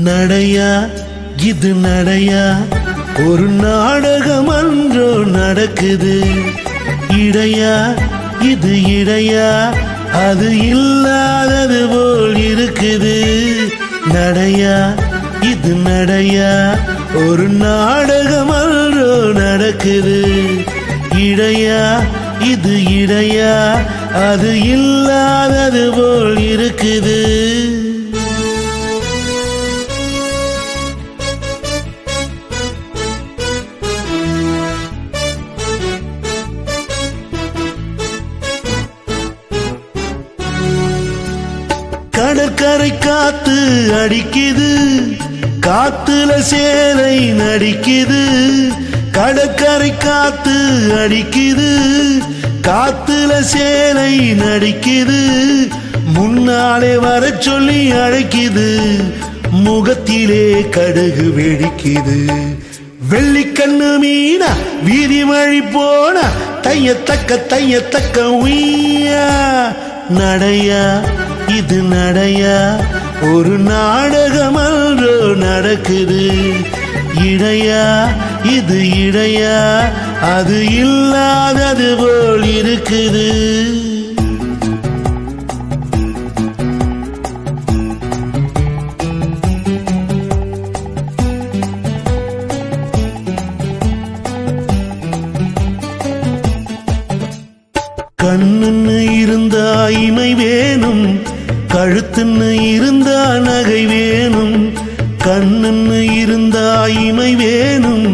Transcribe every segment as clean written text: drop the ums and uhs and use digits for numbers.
நடையா இது நடையா ஒரு நாடகம் அன்றோ நடக்குது. இடையா இது இடையா அது இல்லாதது போல் இருக்குது. நடையா இது நடையா ஒரு நாடகம் அன்றோ நடக்குது. இடையா இது இடையா அது இல்லாதது போல் இருக்குது. கடற்கரை காத்து அடிக்குது, காத்துல சேலை நடிக்குது. கடற்கரை காத்து அடிக்குது, காத்துல சேலை நடிக்குது. முன்னாலே வர சொல்லி அழைக்குது, முகத்திலே கடுகு வெடிக்குது. வெள்ளிக்கண்ணு மீனா வீதி வழி போனா தையத்தக்க உய்யா. நடையா இது நடையா ஒரு நாடகம் அன்றோ நடக்குது. இடையா இது இடையா அது இல்லாதது போல் இருக்குது. கண்ணுன்னு இருந்தா இமை வேணும், கழுத்துன்னு இருந்தா நகை வேணும். கண்ணுன்னு இருந்தா இமை வேணும்,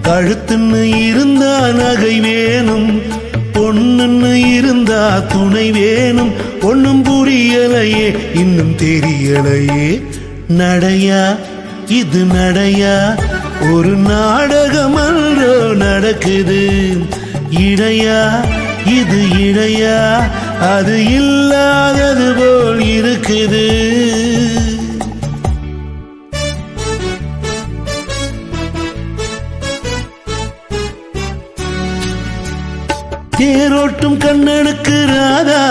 கழுத்துன்னு இருந்தா நகை வேணும். பொண்ணுன்னு இருந்தா துணை வேணும். ஒன்னும் புரியலையே இன்னும் தெரியலையே. நடையா இது நடையா ஒரு நாடகம் அன்றோ நடக்குது. இடையா இது இடையா அது இல்லாதது போல் இருக்குது. தேரோட்டும் கண்ணனுக்கு ராதா,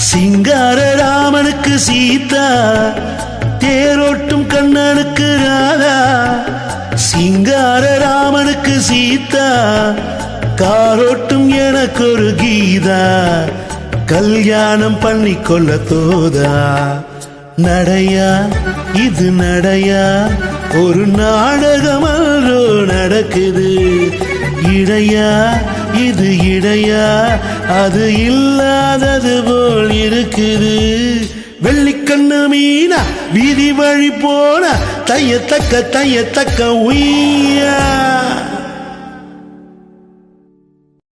சிங்கார ராமனுக்கு சீதா. தேரோட்டும் கண்ணனுக்கு ராதா, சிங்கார ராமனுக்கு சீதா. காரோட்டும் எனக்கு ஒரு கீதா, கல்யாணம் பண்ணிக்கொள்ள தோதா. நடையா இது நடையா ஒரு நாடகம் அன்றோ நடக்குது. இடையா இது இடையா அது இல்லாதது போல் இருக்குது. வெள்ளிக்கண்ணு மீனா வீதி வழி போனா தையத்தக்க உய்யா.